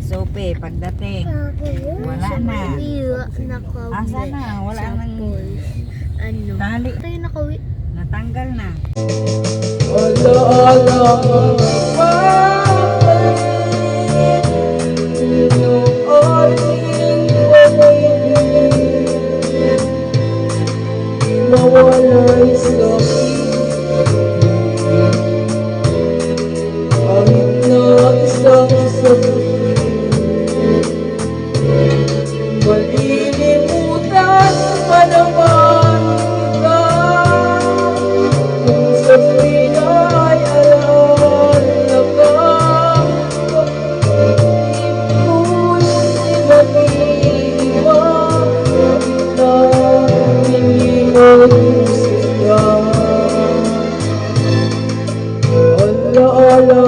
Sope, pagdating. Wala na. Asa na? Wala nang Ano? tali. Tayo nakawi. Natanggal na. Malilimutan pa naman kita kung sa pinay alala ka. Ito'y mag-iiwan na hindi mag-usika. Alaala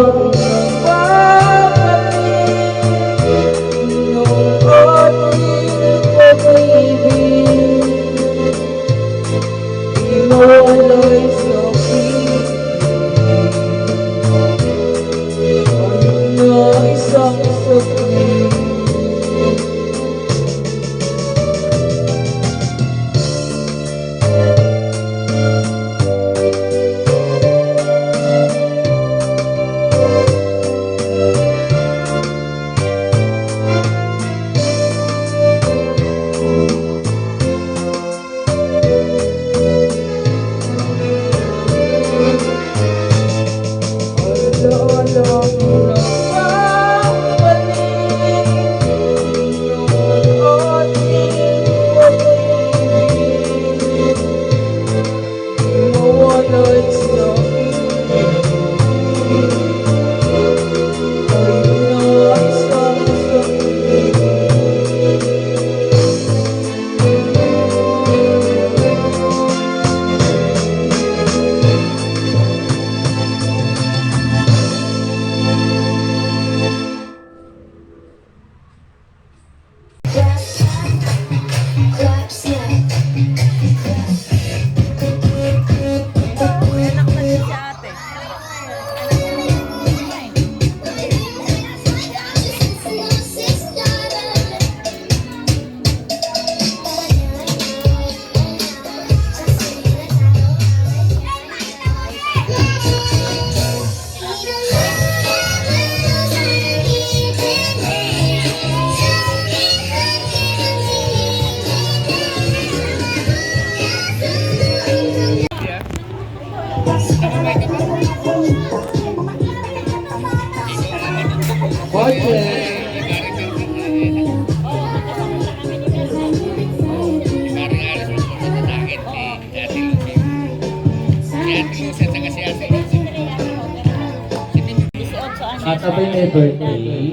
at abay may birthday.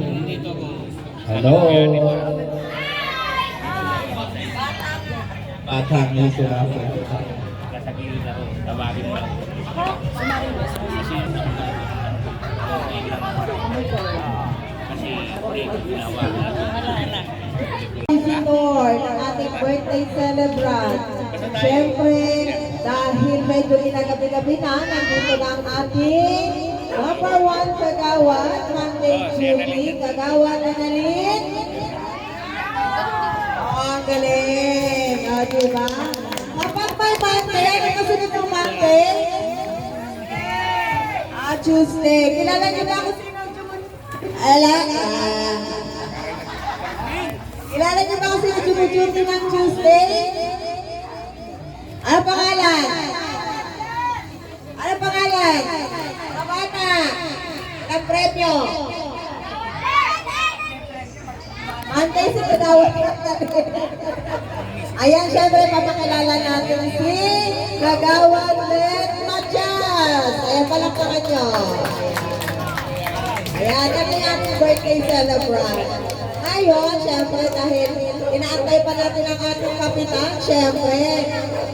Hello. Batang nito na ako. Lord, ang ating birthday celebrant. Siyempre, dahil medyo ginagabi-gabi na, nandito na ang ating number 1 kagawad, Monday Julie, kagawad Annalyn. Ang galing. O, diba? Kapag may Monday, ano kasunod ng Monday? Tuesday. Kilala niyo ba ako sino? Kilala niyo ba ako sino duty ng Tuesday? Ano pangalan? Ano pangalan? Kabata. Ang premyo. Monday si Kagawad. Ayan, syempre papakilala natin si Kagawad Let Matias. Ayan, palakpakan nyo. Ayan, kami ating birthday celebrant. Ngayon, syempre, dahil inaantay pa natin ang ating kapitan, syempre,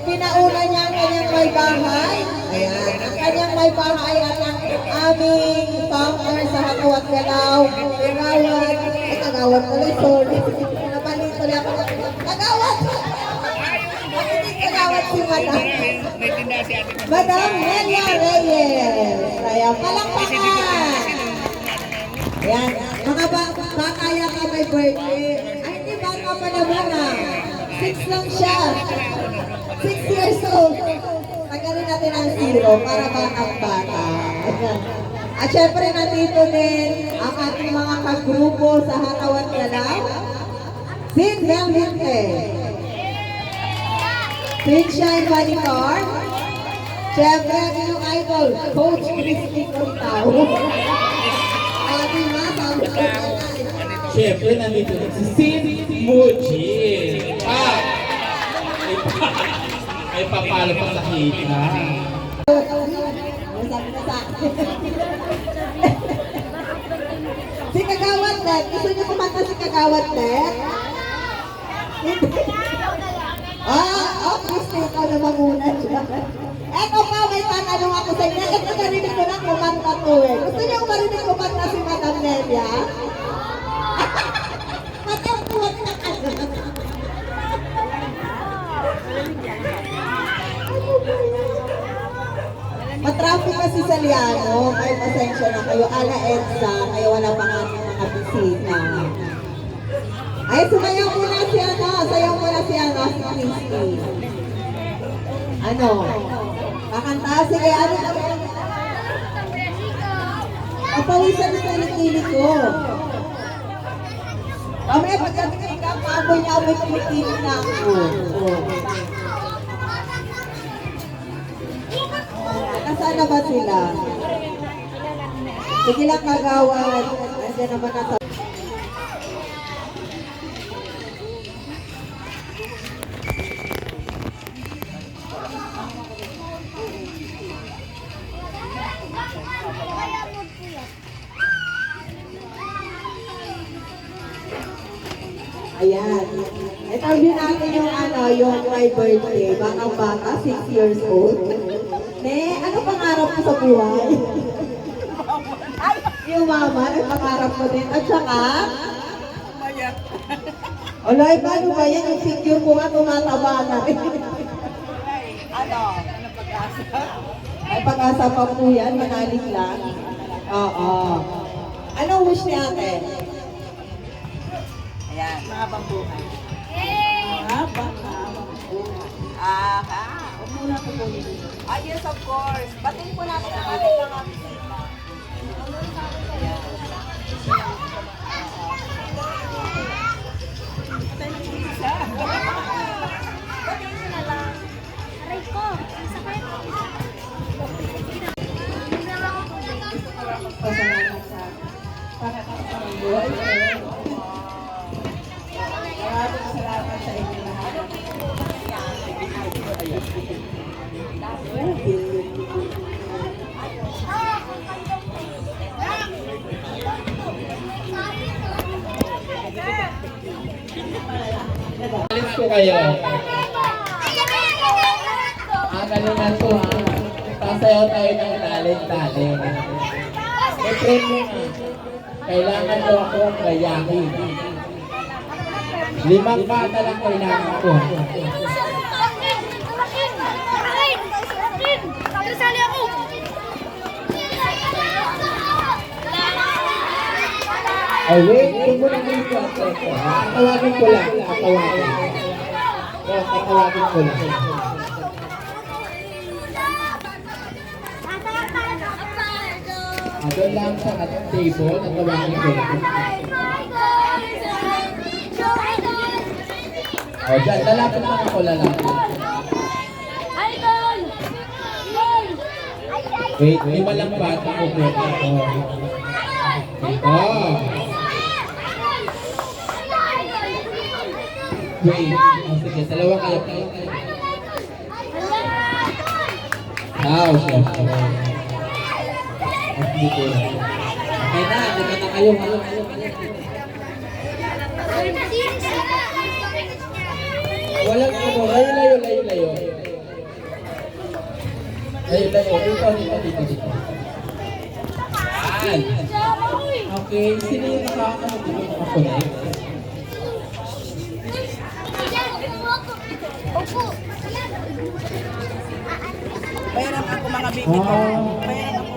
pinauna niya ang kanyang may bahay. Ayan, ang kanyang may bahay at ang aming founder sa Hakawat Galaw, Kagawad ko lang, sorry. Nabalito lang ako. Kagawad! Kagawad si Madam. Madam Nelia Reyes. Kaya palakpakan. Ayan, mga baka yata may birthday. Ay, hindi baka pa naman ah. 6 lang siya. 6 years old. Tagalin natin ang 0 para batang bata. At syempre nandito din ang ating mga kagrupo sa Hatawan Galaw. Sin Belhente. Sin Shine Manicar. Syempre ang inyong idol, Coach Christy Cortao. Ating mga Siyempre, nandito na si Sin Muji. Ay papalo pa sa hita. sabi na sa akin. Si Kagawad Net, gusto niyo kumanta si Kagawad Net? Christy, ikaw naman muna siya. Eto pa, may tatanong ako sa inyo. Ito narinig ko lang kumanta to eh. Gusto niyo marinig kumanta si Madam Nelia? Matangkuhan na ka na. Matraffic kasi sa Liano, kaya pasensya na kayo. Ala EDSA, kaya wala pa nga mga bisita. Ay, sumayaw muna si sayaw muna si si Christy. Ano? Kakanta? Sige, ano? Kapawisan sa kilikili ko. Mamaya pagdating ka, maamoy niya may kilikili na ako. Nasaan na ba sila? Sige lang Kagawad. Nandiyan naman na. Ayan. Interview natin yung yung my birthday. Batang bata, 6 years old. Ne, ano pangarap mo sa buhay? Yung mama, ano pangarap mo din? At saka? Alay, paano ba yan? Yung figure ko nga tumataba na. Ano pag-asa? Ay, pag-asa pa po yan. Manalig lang. Oo. Anong wish ni ate? Ayan. Mahabang buhay. Mahabang buhay. Aha. Huwag muna po po nito. Yes, of course. Batiin po natin ang ating mga bisita. Ayan. Batiin nyo na lang. Aray ko. Sakit. Pasalamat sa pakakasang buhay. Maraming salamat sa inyo lahat. Alis ko kayo. Galingan ko ha. Pasayaw tayo ng talent. May premium ha. Kailangan daw ako gayahin. 5 bata lang kailangan ko. Ay, wait. Ito mo lang yung process ko. Tatawagin ko lang. Tatawagin ko lang. Doon lang sa table, tatawagin ko lang. O, dyan. Lalapit lang ako lalapit. Wait, 5 lang bata ko po. Wait, sige, 2 kayo. Siyempre. Dito. Okay na, dito na kayo. Walang ano, layo. Layo. Dito. Yan. Okay, sino yung nakaka-connect? Bayaran ako mga baby ko. Bayaran ako.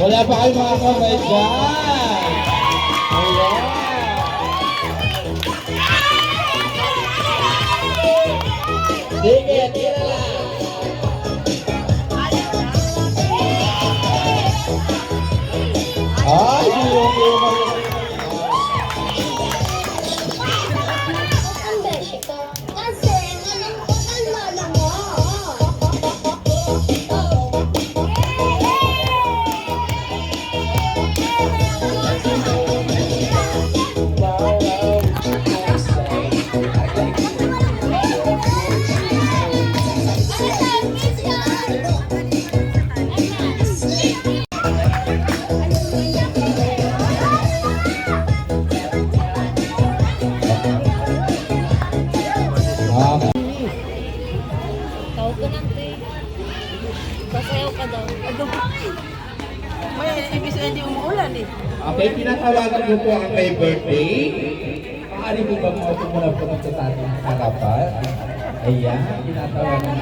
Wala pa kayo mga kamay dyan. Ayan. Sige, tira lang. Ay, yung Tao ko lang, te. Pasayaw ka daw. May ibig sabihin hindi umuulan eh. Okay, pinatawagan ko po ang may birthday. Maaari mo ba maupo muna po dito sa ating harapan? Ayan, pinatawagan.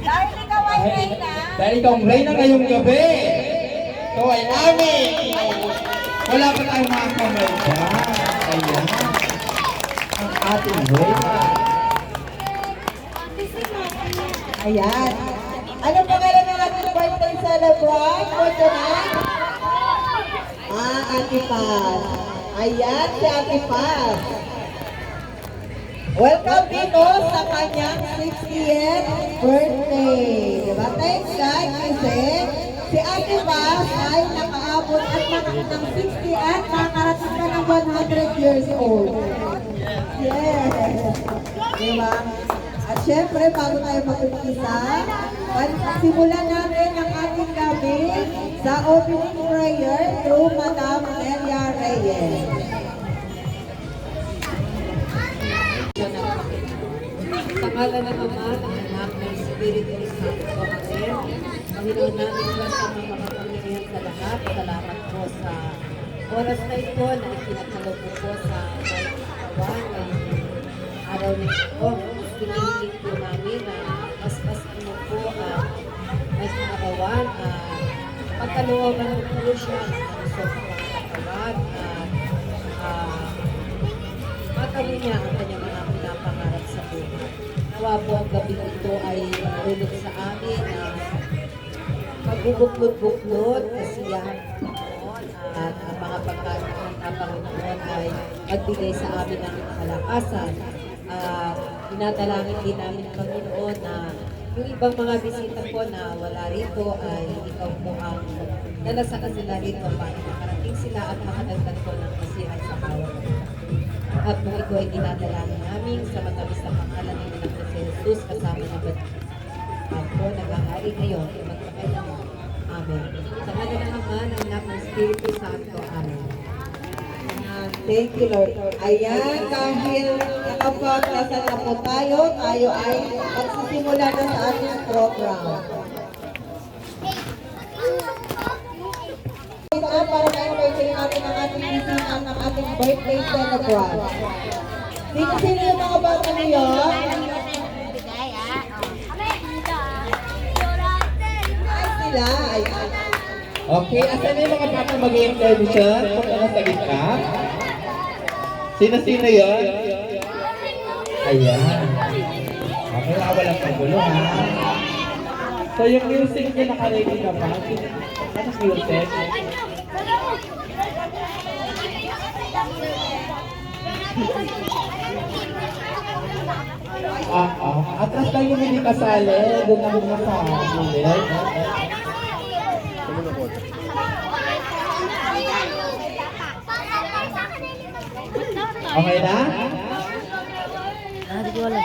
Dahil ikaw ay Reyna. Dahil ikaw ang Reyna ngayong gabi. Ikaw ay namin. Wala pa tayong mga kamay dyan. Ayan. Ang ating Reyna. Ayan. Ano pangalan ng ating birthday celebrant for tonight? Ate Paz. Ayan si Ate Paz. Welcome dito sa kanyang 60th birthday. Diba? Thanks guys kasi si Ate Paz ay nakaabot at ng 60 at nakarating pa ng 100 years old. Yes. Diba? At syempre, bago tayo mag-umpisa, simulan namin ang ating gabi sa opening prayer through Madam Nelia Reyes. Sa ngala ng Ama, ng Anak, ng Espiritu Santo. Amen. Panginoon namin Diyos sa mga makapangyarihan sa lahat. Salamat po sa oras na ito na ikinakalaw po sa katawan ngayong araw na ito. Pinilingin po namin na mas mo po mas nakagawan pagkalooban mo po siya sa katawan at matawin niya ang kanyang mga pinapangarap sa buhay. Nawa po ang gabi ito ay marunod sa amin na magbubuklod-buklod, kasiyahan ng Panginoon at ang mga pagkain ng Panginoon ay magbigay sa amin ng kalakasan. Dinadalangin din namin ng Panginoon na yung ibang mga bisita po na wala rito ay ikaw po ang dala sa kanila rito para makarating sila at makadagdag po ng kasiyahan sa bawat isa. At kung ito ay dinadalangin namin sa matamis na pangalan ng anak na si Jesus kasama ng po nag-aari ngayon at magpakailangan. Amen. Sa ngalan ng Ama, ng Anak, ng Espiritu Santo. Amen. Thank you, Lord. Ayan, kahit nakapagkasan na po tayo ay magsisimula na sa ating program. Para ma-entertain natin ang ating bisita ng ating birthday celebrant. Sino yung mga bata niyo? Ay, sila. Ayan. Okay, asan na yung mga bata mag-i-intermission? Kung ano sa gitna? Sino-sino yun? Ayan. Okay, walang pagulo ha. So yung music niya naka-ready na ba? Anong music? Atras lang yung hindi kasali. Doon na muna sa ulit. Okay na? Hindi ko alam.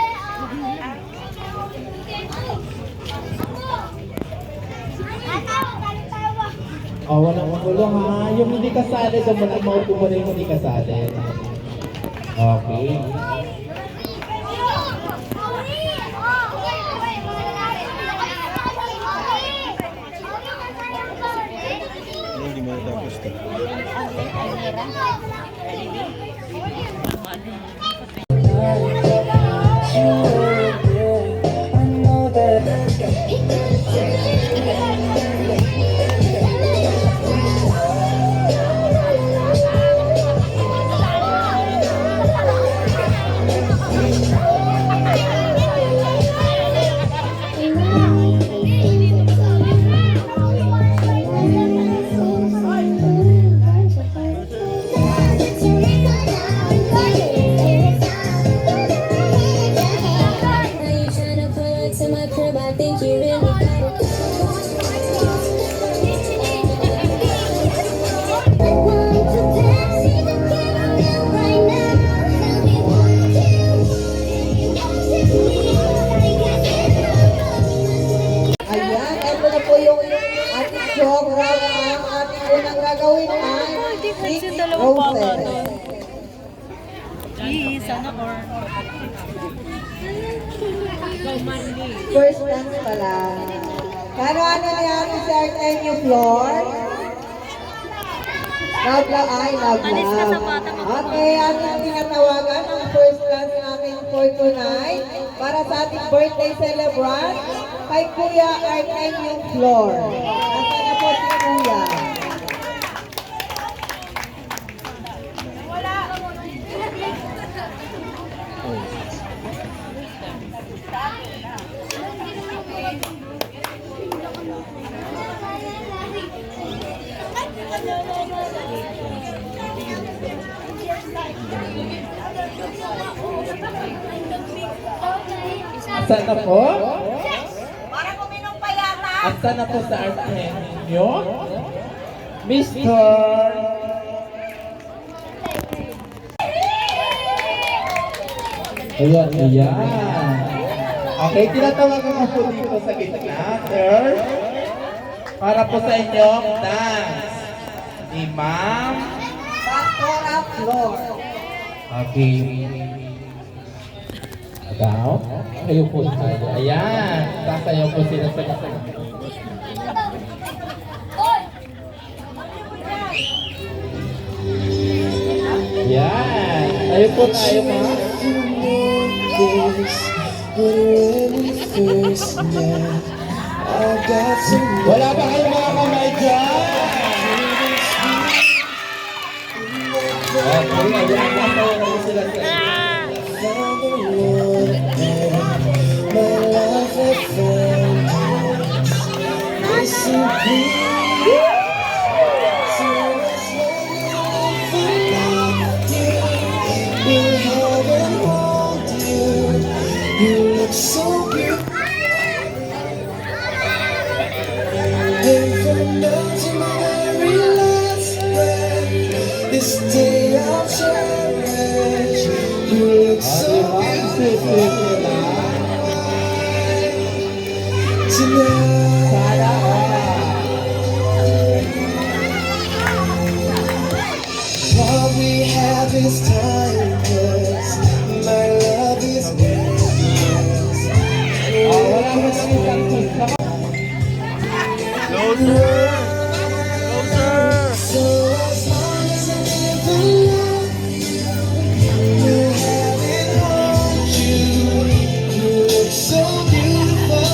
Walang magulo ha. Yung hindi kasali, doon mo lang maupo mo na yung hindi kasali. Okay. Hindi mo tapos ka. gagawin ay 6 roses. First dance pala. Ano nangyari sa Artemio Floor? Love love. Okay, ating tinatawagan ang first dance natin for tonight para sa ating birthday celebrant kay Kuya Artemio Floor. Nasaan na po si Kuya? Asan na po? Para kuminong pa yata. Asan na po sa Artemio? Mr. Ayan. Okay, tinatawagan ko po dito sa gitna, sir. Para po sa inyong dance. Ni Ma'am Pastora Floor. Okay. Agaw? Kayo po tayo. Ayan. Sasayaw po sila sa gitna. Ayan. Kayo po tayo, ma'am. Wala ba kayong mga kamay dyan? Okay, ayan. Sasayaw po sila sa gitna. This day I'll cherish. You look so beautiful What we have is timeless. My love is endless. So as long as I never love you, will have it hold you. You look so beautiful.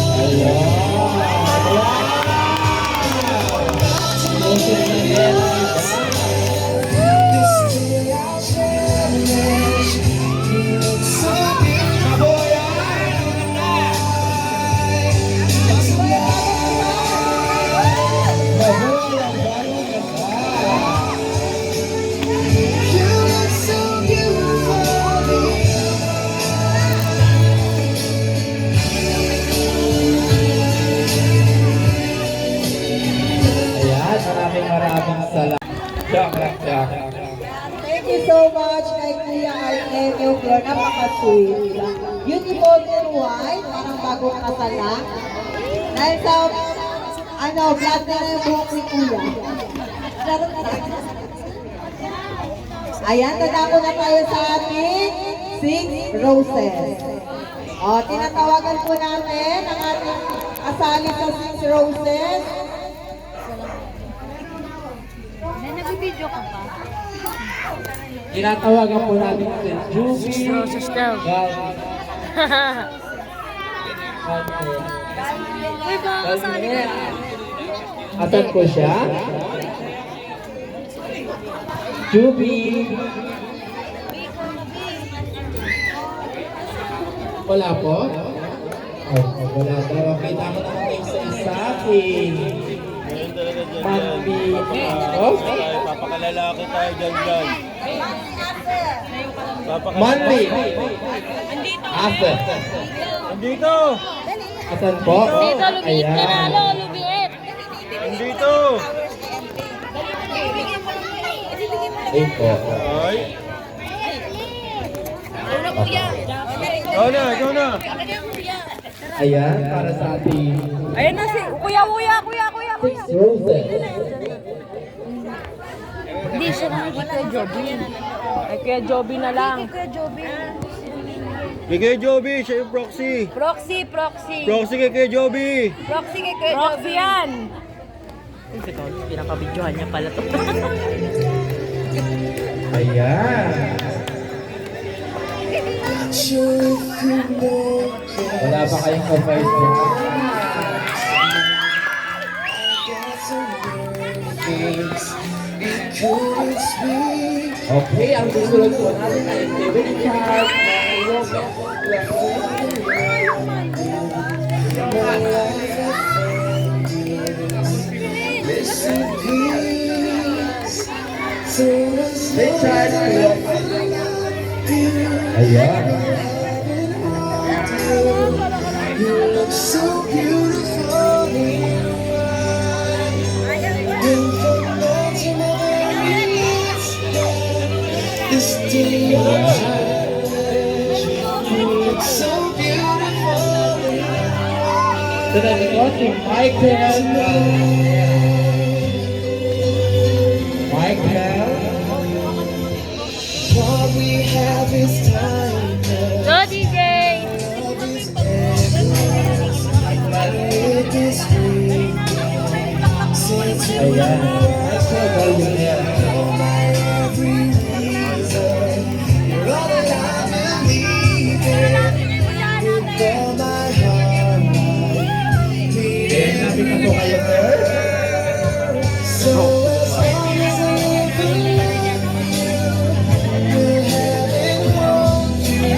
This day I'll cherish. You look so beautiful. You look so beautiful. Ayan, maraming salamat. Joke. Thank you so much kay Kuya Artemio Floor. Napaka-sweet. Beautiful and white, parang bagong kasal lang. Dahil sa, black na yung buhok ni Kuya. Ayan, dadako na tayo sa ating 6 roses. O, tinatawagan po natin ang ating kasali sa 6 roses. Nag-video ka pa? Tinatawagan po natin si Juby. Uy, baka kasali ka. Asan po siya? Juby. Wala po? Wala daw. Okay, tama naman tayo sa isa. Manbi. Papakalalaki tayo dyan. Manbi. Asa. Andito! Asan po? Dito, lumiit ka na, Ayan. lo, lumiit. Andito! Ayun po. Ay! Ikaw na! Ayan, para sa ating Ayun na si, kuya. 6 roses. siya naman kay Kuya Joby. Ay, kaya Joby na lang. Kay Kuya Joby. Kay Kuya Joby, siya yung proxy. Proxy. Proxy kay Kuya Joby. Proxy kay Kuya Roxy Joby. yan! Pinaka-videohan niya pala to. Ayan. Wala pa kayong kapay dyan? Okay, ang susunod po natin ay David Charles ng Yoga. David Charles po. Ayan. So beautiful. This day you look so beautiful. Sunod po si Michael. Michael. What we have is timeless. Go, DJ! Love is endless. It is free. Since you Ayan. Michael Billionaire. know my every reason, you're all that I believe in. With all my heart, Eh, sabi na po kayo, sir. so as long as I live for you, will have and hold you.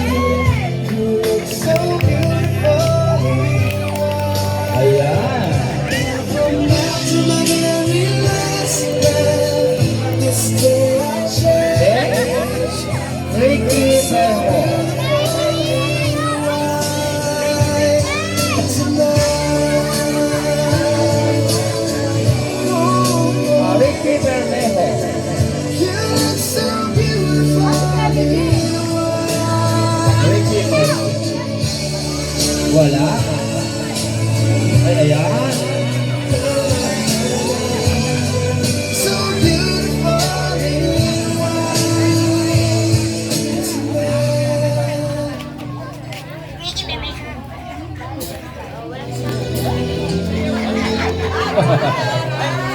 You look so beautiful. Ayan. From now to my very last breath, this day I cherish. Ricky Sermo. Ricky Bermejo. Ricky Bermejo. Wala. Ay, ayan.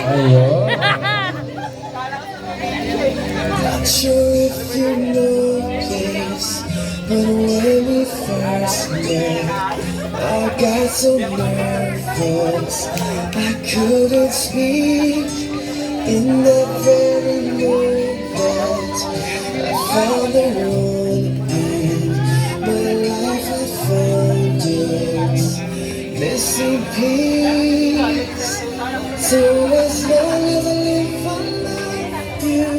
Ayun. Sure if you notice, but when we first met, I got so nervous I couldn't speak. In that very moment, I found the one in my life. I found its missing piece. So as long as I live for you.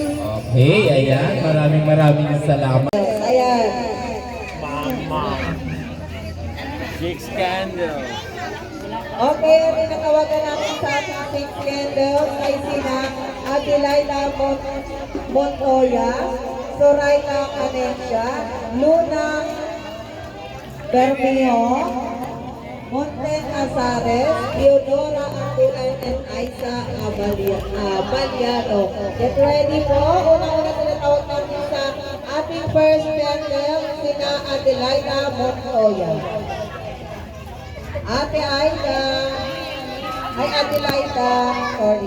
Okay, ayan. Maraming salamat. Ayan. Jake's Candle. Okay, ang tinatawagan natin sa ating six candles ay sina Adelaida Montoya, Soraya Canencia, Luna Bermeo, Monten Azares, Theodora Angulan, and Aiza Abaliado. Get ready po. Una-una tinatawag natin sa ating first candle, sina Adelaida Montoya. Ate Aida. Ay, Adelaida. Sorry.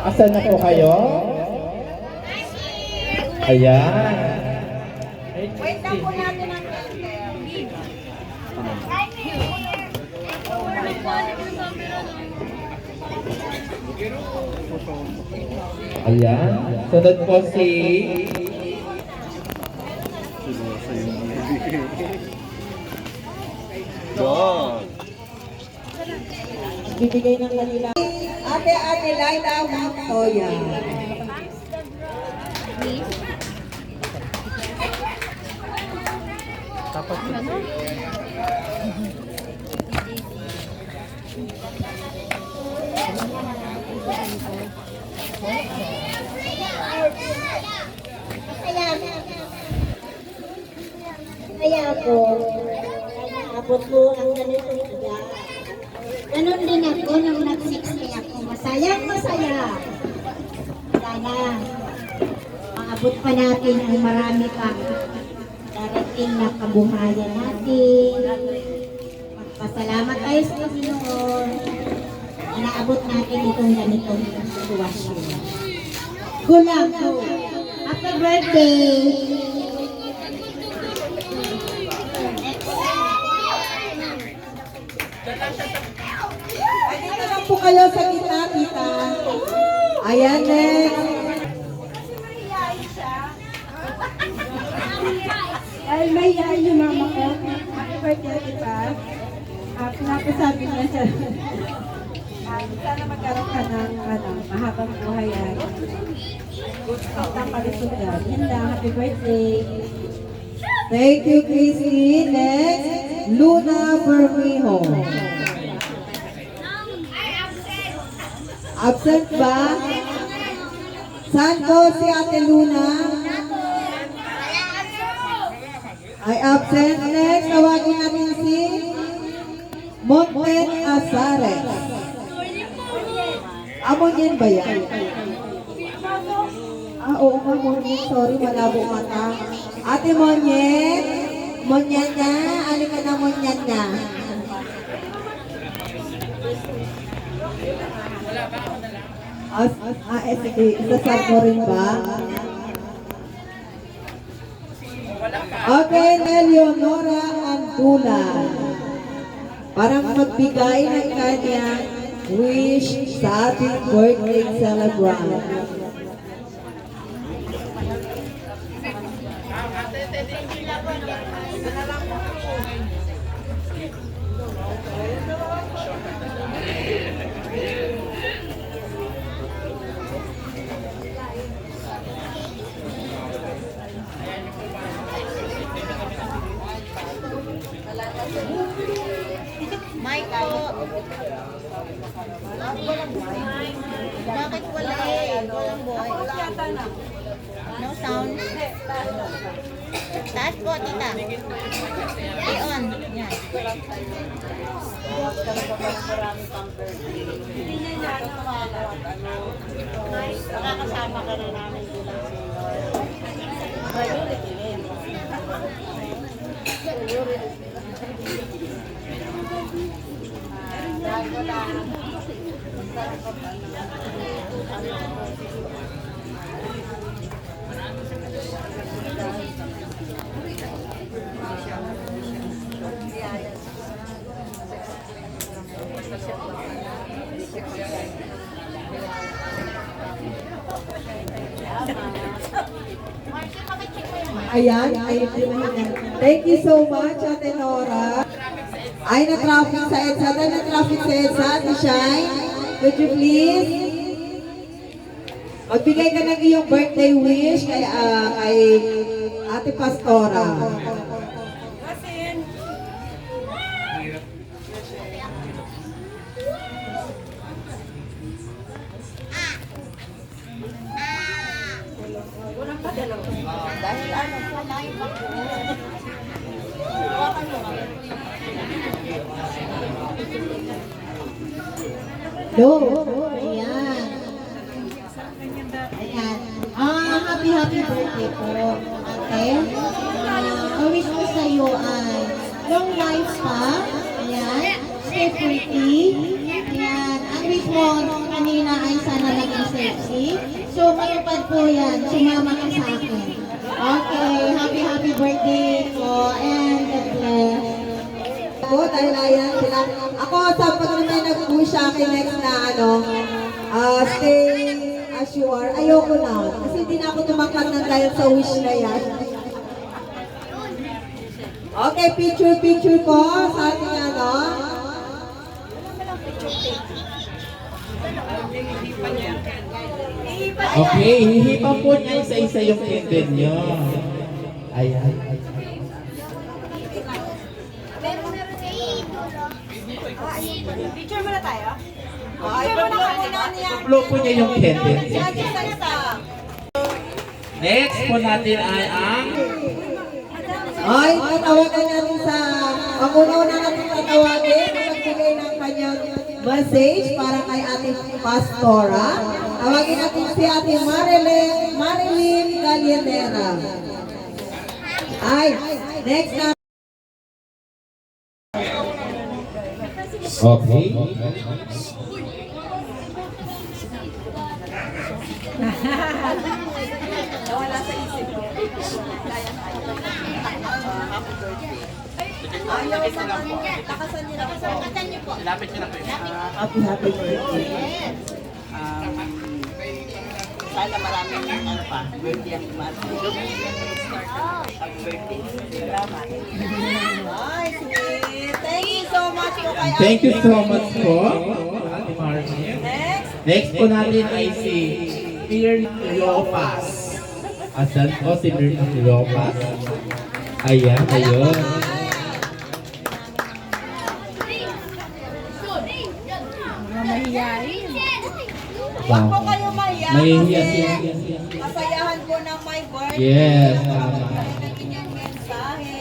Asan na po kayo? Ayan. Wait lang po natin ang Ayan. Sunod po si Dog. Bibigay ng kanila. Ate Adelaida Montoya. Kaya po, abot mo ang ganitong tiga. Ganon din ako. ko nung nag-60 ako. Masayang masaya. Sana maabot pa natin ang marami pang darating na kabuhayan natin. Magpasalamat tayo sa Panginoon na naabot natin itong ganitong sitwasyon. Kulang po. Happy birthday! Ay, dito lang po kayo sa gitna, tita. Ayan, next. Ay, may yain yung mama ko. Happy birthday, diba? Pinapasabi niya siya. Sana magkaroon ka ng mahabang buhay ay. At ang kalusugan. Yan lang, happy birthday. Thank you, Christy. Next, Luna Bermejo. Absent ba? Saan po si Ate Luna? Ay absent. Next, tawagin natin si Monten Azares. Monyen ba yan? Oo nga, Monyen. Sorry, malabo mata. Ate Monyen. Monyen na. Alin ka na, Monyen na. Sige. Isasab mo rin ba? Okay, Leonora Antula. Parang magbigay ng kanyang wish sa ating birthday celebrant. Mike po. Bakit wala eh? Walang boy. No sound. Taas po, tita. I-on. Yan. Makakasama ka na namin bilang Ayan, thank you so much, Ate Nora. Ay, na-traffic sa EDSA. Dahil na-traffic sa EDSA, Ate Shine, could you please magbigay ka ng iyong birthday wish kay Ate Pastora. dahil ano, kumain pa po. Hawakan mo kami. Go! Ayan. Ayan. Happy birthday po. Okay? Wish ko sa iyo ay long life pa. Ayan. Stay pretty. Ayan. Ang wish mo kanina ay sana naging sexy. So, mayroon po yan. Sumama ka sa akin. Okay. Happy birthday po. And God bless. Ako, dahil ayan sila. Ako, sa pag may nag-wish sa akin next na stay as you are, ayoko na. Kasi hindi na ako tumaklat ng dahil sa wish na yan. Okay, picture po sa ating Okay, hihipan po niya isa-isa yung candle niyo. Ayan. Picture muna tayo. Picture muna ka muna niya. Blow po niya yung candle. Next po natin ay ang Ay, tatawagan natin sa, pangunaw na natin tatawagin, magbigay ng kanyang message para kay Ate Pastora. Tawagin natin si Ate Marilyn Gallinera. Ay, next na. Okay. Happy birthday. Sana maraming ano pa, birthday ang tumating. Happy birthday. Salamat. Ay, sweet. Thank you so much po kay Ate. Thank you so much po, Ate Marcy. Next po natin ay si Mirna Lopez. Asan po si Mirna Lopez? Ayan, ayun. Huwag po kayo mahiya Mahihiya kasi siya. masayahan po ng my birthday. Yes, tama. Ng inyong mensahe.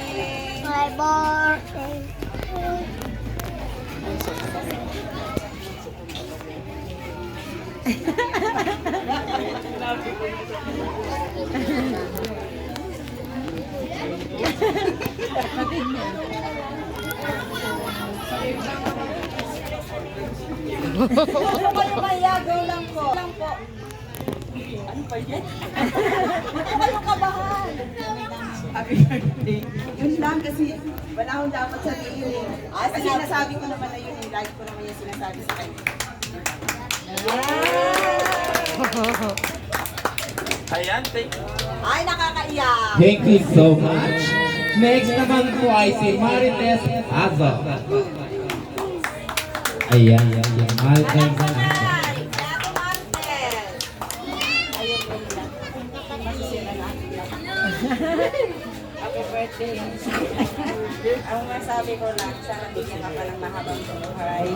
Huwag po kayo mahiya, go lang po. Lang po. Ano pa yun? Huwag po kayo kabahan. Happy birthday. Yun lang kasi wala akong dapat sabihin eh. Kasi nasabi ko naman na yun eh. Like ko naman yung sinasabi sa kanya. Ayan, thank you. Ay, nakakaiyak. Thank you so much. Next naman po ay si Marites Azo. Ayan, ayan. Marites Azo. Ate Martes. Happy birthday. Ang masabi ko lang, sana bigyan ka pa ng mahabang buhay.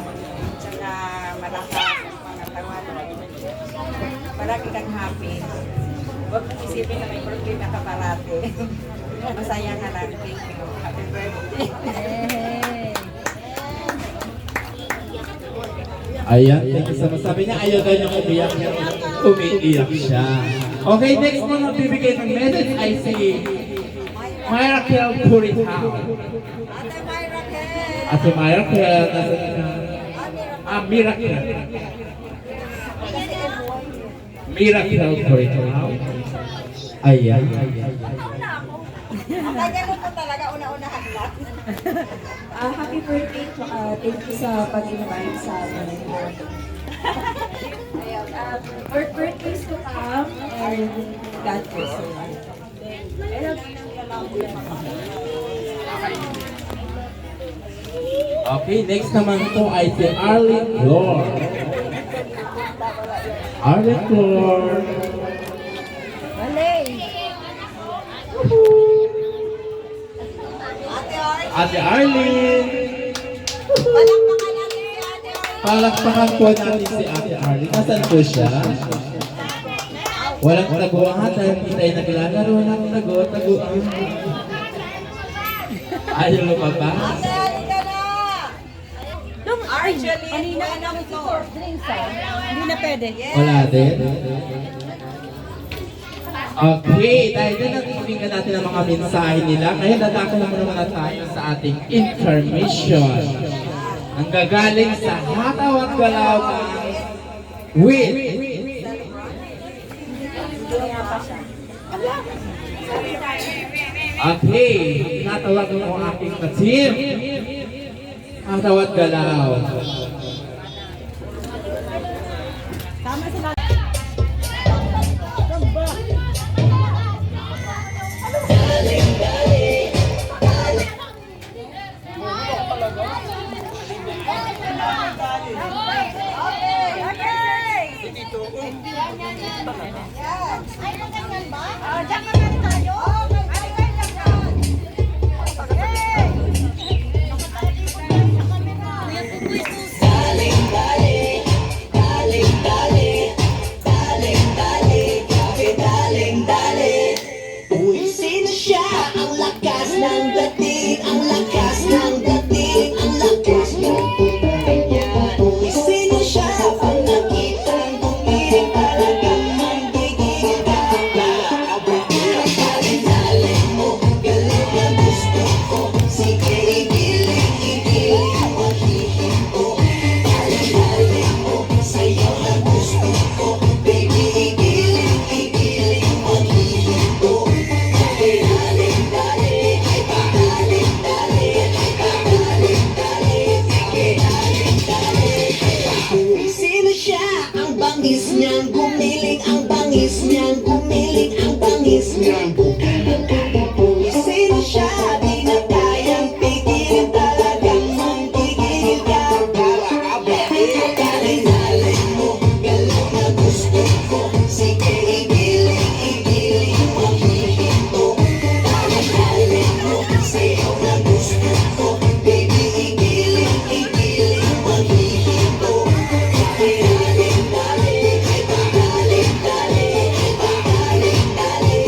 Tsaka malakas mga tawad. Palagi kang happy. Huwag mong isipin na may problema ka parati. Masaya ka lang. Thank you. Happy birthday. Ayan, thank you so much. Sabi niya, ayaw daw niyang umiyak. Umiiyak siya. Okay, next po na bibigay ng message ay si Miracle Puritaw. Ate Miracle. Ate Miracle, nasa Miracle. Miracle Puritaw. Ayan, ayan. Ang ganyan po talaga, una-unahan lang. Happy birthday, tsaka thank you sa pag-invite sa amin. More birthdays to come, and God bless you. Okay, next naman po ay si Arlene Flor. Arlene Flor. Ate Arlene. Palakpakan natin si Ate Arlene. Palakpakan po natin si Ate Arlene. Nasaan po siya? Walang taguan dahil hindi tayo naglalaro ng tago-taguan. Ayaw mo pa ba? Ate, halika na. Argeline, anak ito. Hindi na pwede. Wala din? Okay, dahil din natin natin ang mga mensahe nila. Ngayon, dadako naman na tayo sa ating information. Ang gagaling sa Hataw at Galaw with okay, natawag mo ang aking ka-team. Hataw at Galaw. Uy, sino siya? Ang lakas ng dating, ang lakas ng dating, ang lakas ng dating yan. Uy, umiling ang bangis niya. Pumisin siya, di na kayang pigilin, talagang manggigil ka. Dali-dali mo, galaw na gusto ko. Sige, igiling mo, hihinto. Dali-dali mo, sayaw na gusto ko. Baby, igiling mo, hihinto. Dali-dali, ay dali-dali, ay dali-dali,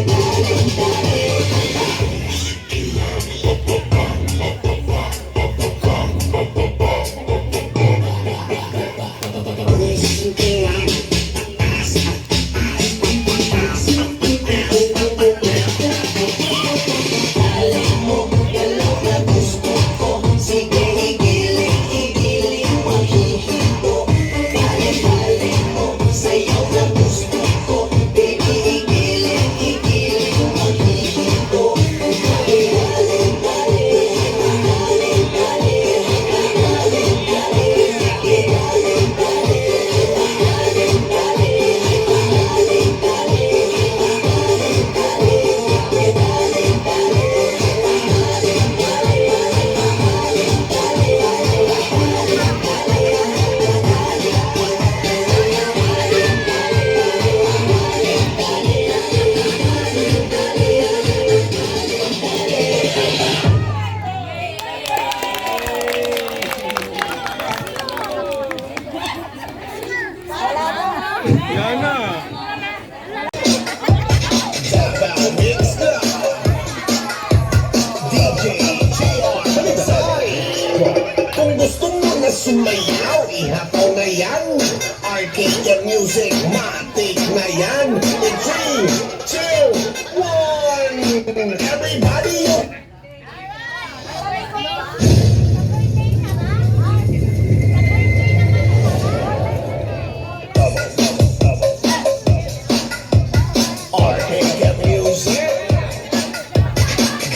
dali-dali. Dali mo, galaw na gusto ko. Sige, igiling mo, hihinto. Dali-dali mo, sayaw na gusto ko. Baby, igiling mo, hihinto. Dali-dali, Kung gusto mo na sumayaw, ihapaw na yan. Arcade music, matik na yan. In 3, 2, 1, everybody up. Arcade music,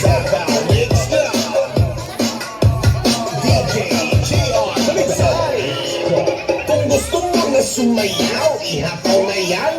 Davao mixed up. DJ JR Baliksay. Kung gusto mo na sumayaw, ihapaw na yan.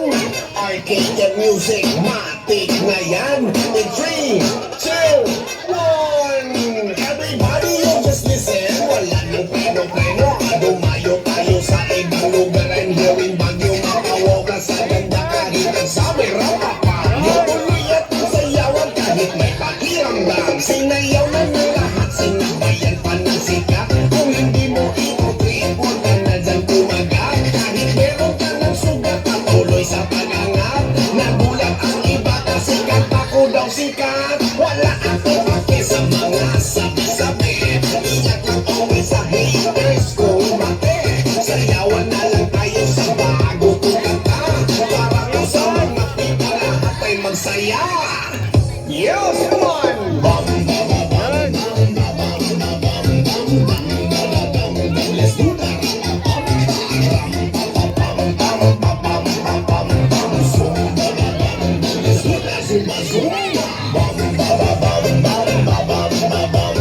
Arcade music, matik na yan. In 3, 2, 1, everybody you just listen. Wala nang pleno-pleno, dumayo tayo sa ibang lugar. And here in Baguio, makawaw ka sa ganda kahit ang summer rapa pa. Yung tuloy at sayawan kahit may pakiramdam. Sinayaw na ng lahat, sinabayan pa ng sikat. Kung hindi mo ikutrip, huwag ka na dyan tumagat. Kahit meron ka ng sugat, patuloy sa pag-angat. Nagulat ang iba kasi kanta ko daw sikat. Wala akong pake sa mga sabi-sabi. Iyak lang always sa haters kung mati. Sayawan na lang tayo sa bago kong kanta. Para ko sa mga pipa lahat ay magsaya. Yes, come on! Bam, bam, bam, bam, bam, bam, bam, bam, bam, bam, bam, bam. Let's do that! Bam, bam, bam, bam, bam, bam, bam, bam, bam, bam. Zumba, bam, bam. Let's do that! Zumba, zumba! Bam, bam, bam, bam, bam, bam, bam, bam,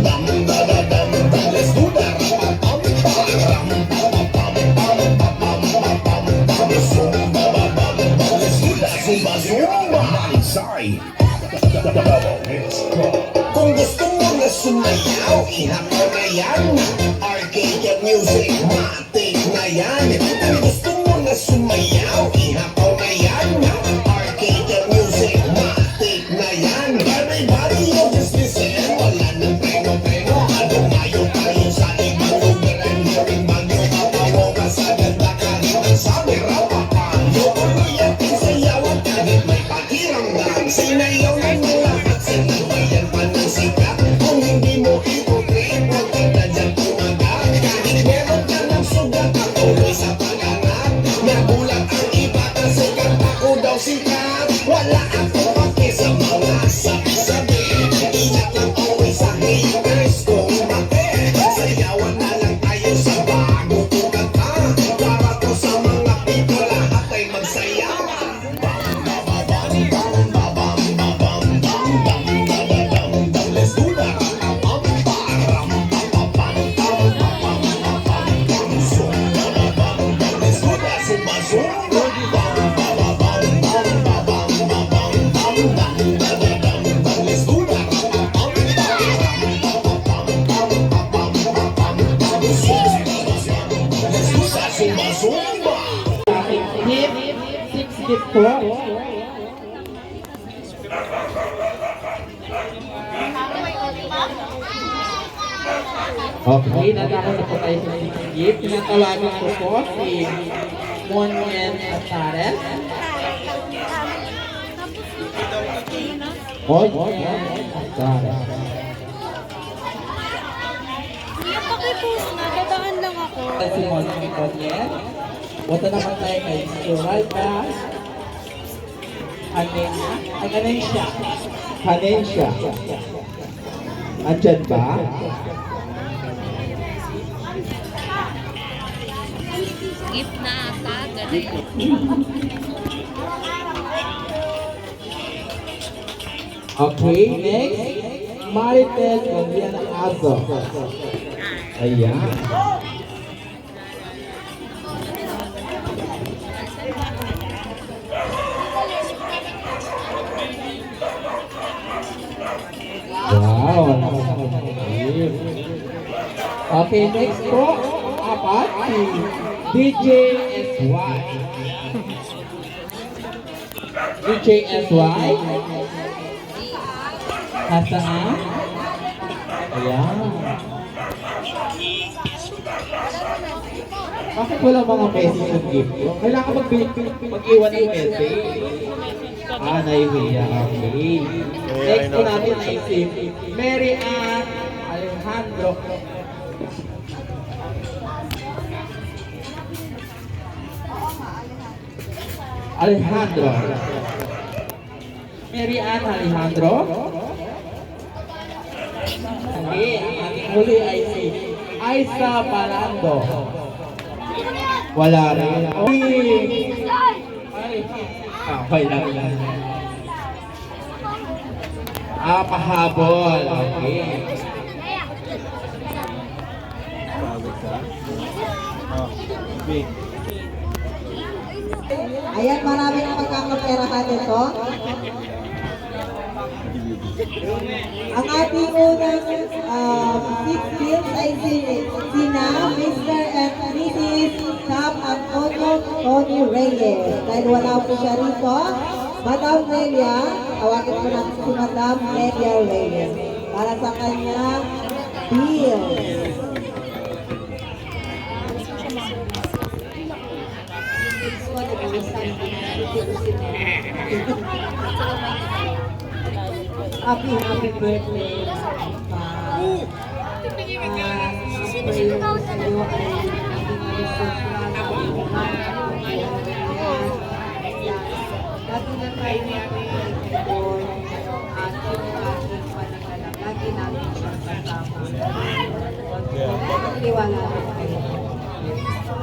bam, bam, bam, bam, bam. Let's do that! Bam, bam, bam, bam, bam, bam, bam, bam, bam, bam, bam. Zumba, bam, bam. Let's do that! Zumba, zumba! Sorry. Kung gusto mo na sumayaw, ihapaw na yan. Arcade music, matik na yan. Kung gusto mo na sumayaw, ihapaw na yan. Arcade music, matik na yan. Everybody you just listen. Wala nang preno-preno. Dumayo tayo sa ibang lugar. And here in Baguio, mapawaw ka sa ganda kahit ang summer rapa pa. Yung tuloy at sayawan kahit may pakiramdam. Sinayaw na ng lahat, sinabayan pa ng sikat. Kung hindi mo ikutrip, huwag ka na dyan tumagat. Kahit meron ka ng sugat, patuloy sa pag-angat. Nagulat ang iba kasi kanta ko daw sikat. Wala akong pake sa mga sabi-sabi. Iyak lang always sa haters kung bakit. Sayawan na lang tayo sa bago kong kanta. Para to sa mga people, lahat ay magsaya. Let's do that. Let's do that. Zumba, zumba. Okay, nagkakaroon na po tayo sa gift. Tinatawagan ko po si Monyen Atares. Monyen Atares. Pakipost na, dadaan lang ako. Si Monyen. Punta naman tayo kay Suralda. Hanensya. Hanensya. Andyan ba? Gift na ata, ganun. Okay, next. Maritel Gandian Azo. Ayan. Wow. Okay, next po. Apat si DJ SY. DJ SY. Nasaan? Ayan. Bakit wala mga message yung gift? Kailangan mag-iwan ng message. Naihiya. Okay. Next po natin ay si Mary Ann Alejandro. Alejandro. Mary Ann Alejandro. Okay, ating huli ay si Aiza Palando. Wala rin. Okay lang yan. Pahabol. Okay. Ayan, marami na magkakaperahan ito. Ang ating unang six bills ay sina Mr. and Mrs. Cap Antonio Tony Reyes. Dahil wala po siya rito, Madam Nelia, tawagin po natin si Madam Nelia Reyes para sa kanyang bill. Happy birthday.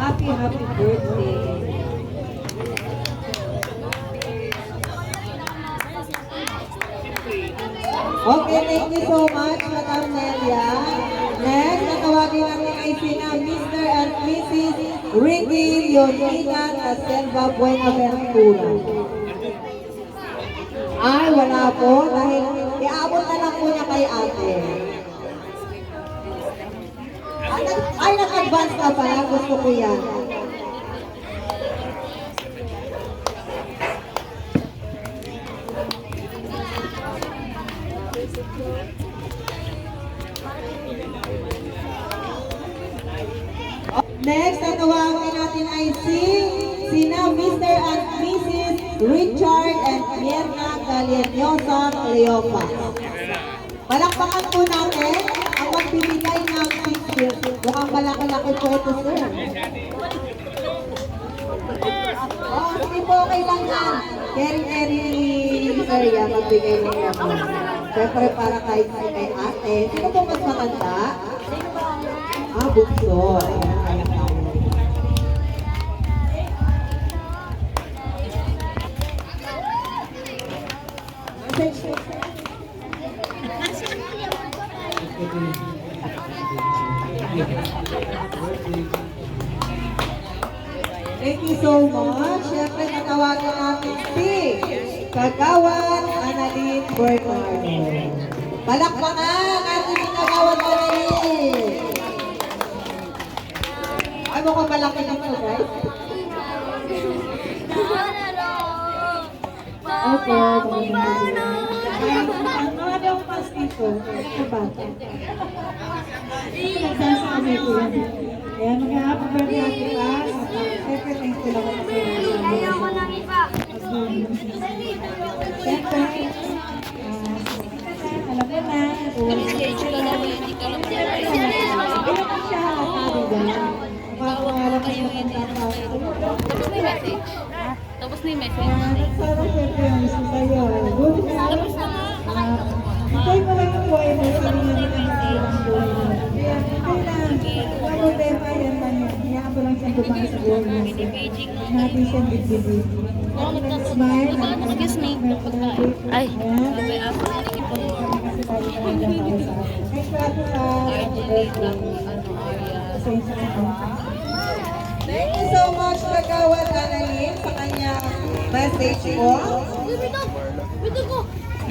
Happy birthday. Okay, thank you so much, Madam Nelia. Next, natawagin natin ay sina Mr. and Mrs. Ricky Leonina at Selva Buenaventura. Ay, wala po, dahil iabot na lang po niya kay ate. Ay, nag-advance ka pala, gusto ko yan. Next, tatawagin natin ay sina Mr. and Mrs. Richard and Mierna Galenyosa Leopa. Palakpakan po natin ang magbibigay ng picture. Mukhang malaki-laki po ito, sir. Oh, hindi po okay lang yan. Carry area magbigay niya po. Siyempre para kay ate. Sino po mas matanda? Bukso. Ayan, thank you so much. Siyempre, natawagan natin si Kagawan Annalyn Bernardo. Palakpakan ating Kagawan Annalyn. Ay, mukhang malaki dito, guys. Opo, mga daw pas dito, sa bata. Nagsasabi ko yan. Kaya mag-happy birthday Ate Paz. Siyempre, thank you lang ako siyempre, alam mo na, ilan ko siya sabi dyan. Makakarap ko yung Tapos may message. Tapos may message. nagsarap siyempre yung gusto sa'yo. Good na. Ikaw mo lang ang buhay mo. Sabi nga nila ang buhay mo. Kaya, ikaw lang. Ang problema yan man yun. Hayaan mo lang siyang dumaan sa buhay mo. Natin siyang bibigay. Smile. Excuse me. Ay. Ayan. Kasi tayo na lang kausap. Thanks for Ate Paz. Happy birthday. Pasensya na po. Thank you so much, Kagawad Annalyn, sa kanyang message po.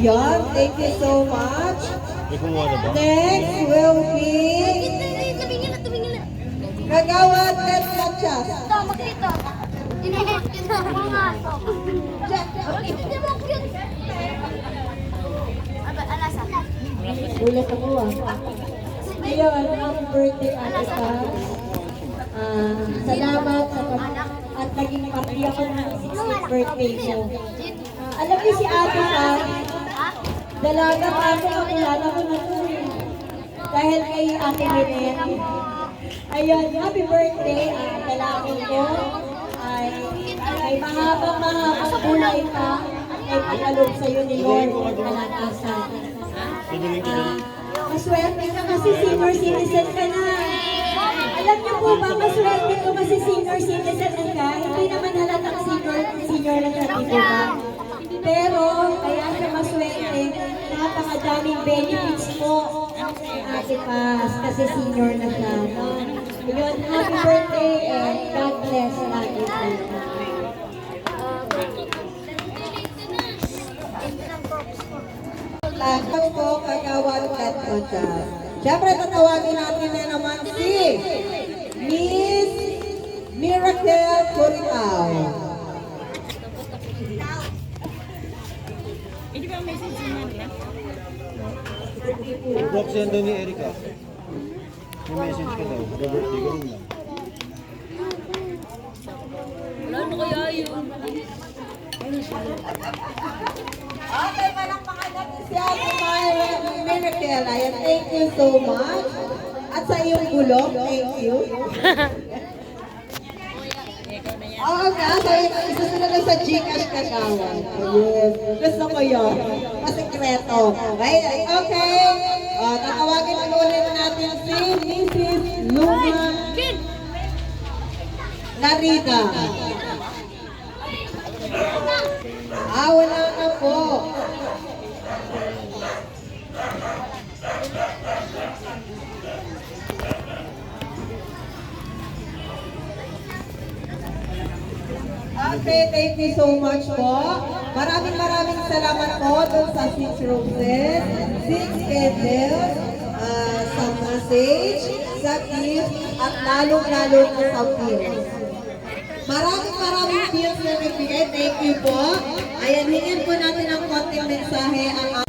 Yan, thank you so much. Next will be Kagawad Ted Machas. Ulit ako Ngayon, happy birthday Ate Paz. Salamat sa at naging party ako ng 60th birthday mo. Alam niyo si Ate Paz, dalaga pa ako, kakilala ko na ito dahil kay Ate Miren. Ayun, happy birthday, dalaga ko. Ay mahabang buhay pa ay pagkalog sa'yo ni Lord ng kalakasan. Maswerte ka kasi senior citizen ka na. Alam niyo po ba, maswerte ko kasi senior citizen ka. Hindi naman halatang senior na siya, di ba? Pero, kaya siya maswerte, napakadaming benefits po ng Ate Paz kasi senior na siya. Yun, happy birthday and God bless Ate Paz. Lahat po, Kagawad Ted Machas. Siyempre, tatawagin natin na naman si Miss Miracle Curitaw. Block siya doon ni Erika. May message ka daw. Birthday ko lang. Ano kaya yun? Okay, palakpakan natin si Ate Miracle. Ayan, thank you so much. At sa iyong bulog, thank you. Oo nga, so isa sila lang sa Gcash Kagawad. Yes, gusto ko yun. Masikreto. Okay? Okay. Tatawagin na ulit natin si Mrs. Luma Narita. Wala na po. Okay, thank you so much po. Maraming salamat po dun sa 6 roses, 6 candles, sa message, sa gift, at lalo-lalo na sa pills. Maraming pills na nagbigay. Thank you po. Ayan, hingin po natin ang konting mensahe ang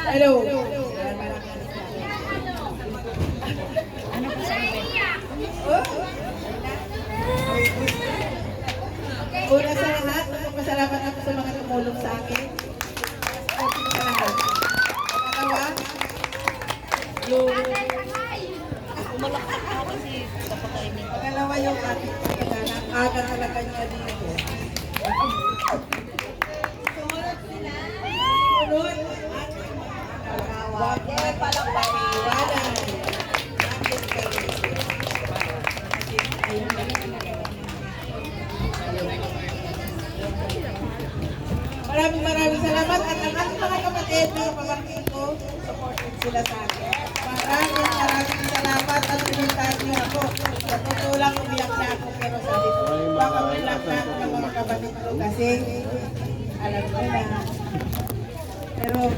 Hello. Una sa lahat, magpapasalamat ako sa mga tumulong sa akin. Sa lahat. Pangalawa, yung Umalakad ako kasi kapakainin. pangalawa yung ating pagkakanak. Aga talaga niya dito. Sunod. Wag niya palang pag-iwanan. Maraming salamat at ang ating mga kapatid, mga pamangkin ko, supported sila sa akin. Maraming salamat at pinuntahan niyo ako. Sa totoo lang, umiyak na ako pero sabi ko, baka umiyak na ako ng mga kapatid ko kasi alam ko na. Pero,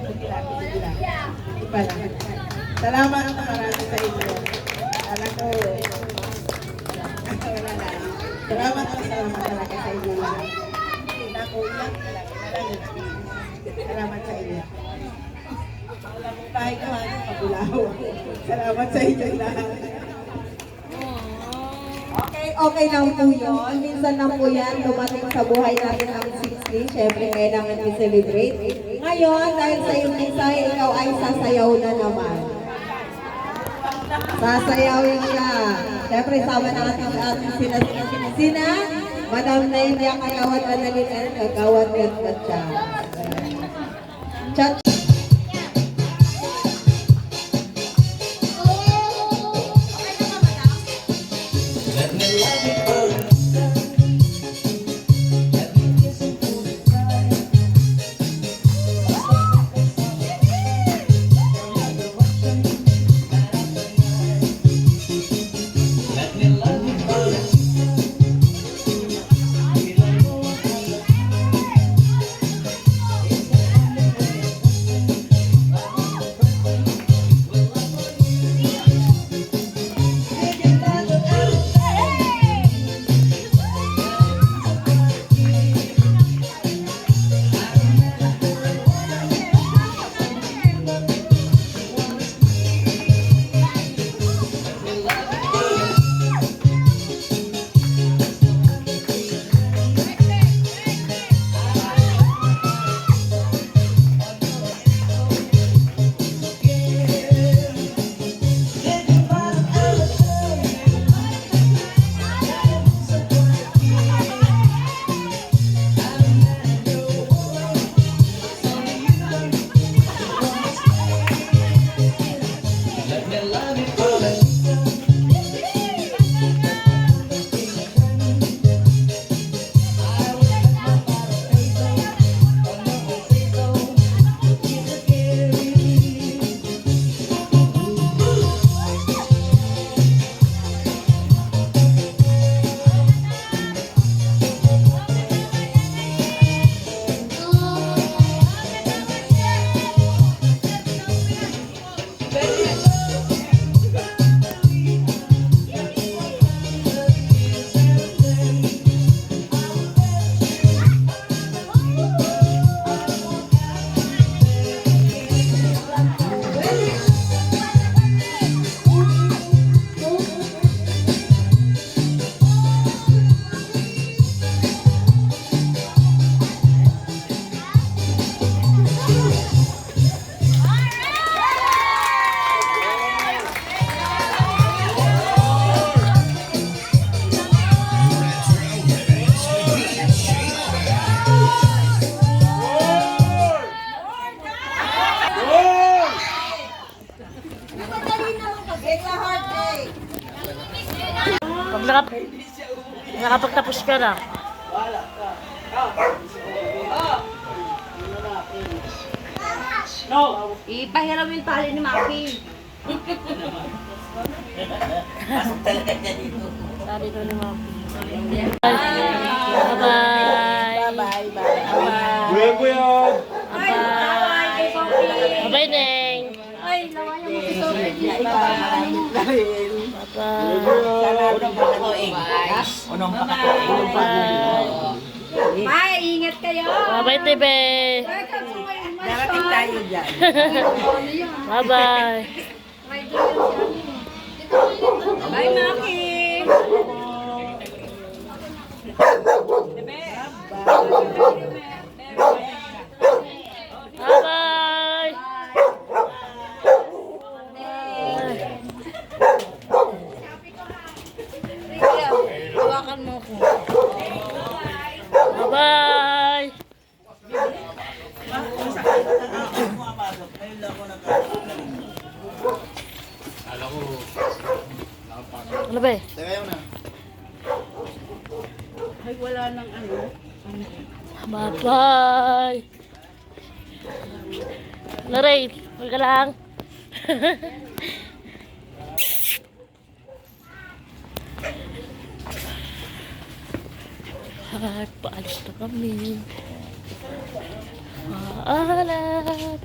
sige lang. Di pa lang. Salamat na marami sa inyo. Alam ko, wala na. Salamat talaga sa inyo lahat. Hindi na ako iyak talaga. Salamat sa inyo. Tayo ka, pagulaw. Salamat sa inyo lahat. Okay lang po yun. Minsan lang po yan, dumating sa buhay natin ang 60. Siyempre, kailangan i-celebrate. Ngayon, dahil sa iyong mensahe, ikaw ay sasayaw na naman. Sasayawin ka. Siyempre, sama natin sina Madam Nelia, Kagawad Annalyn, Kagawad Gatgatcha. Chat. Nakapagtapos ka na. Ipahiram yung tali ni Maki. Sabi ko ni Mom. Bye-bye. Kuya, kuya! Bye-bye, Neng. Ay, lawayan mo ito. Bye, ingat kayo. Bye-bye, Tebe. Darating tayo dyan. Bye-bye. Bye, Maki! Bye-bye. Hawakan mo ko. Bye-bye. Ano ba eh? Ay, wala nang ano. Bye-bye. Laray, huwag ka lang. At paalis na kami. Paalam.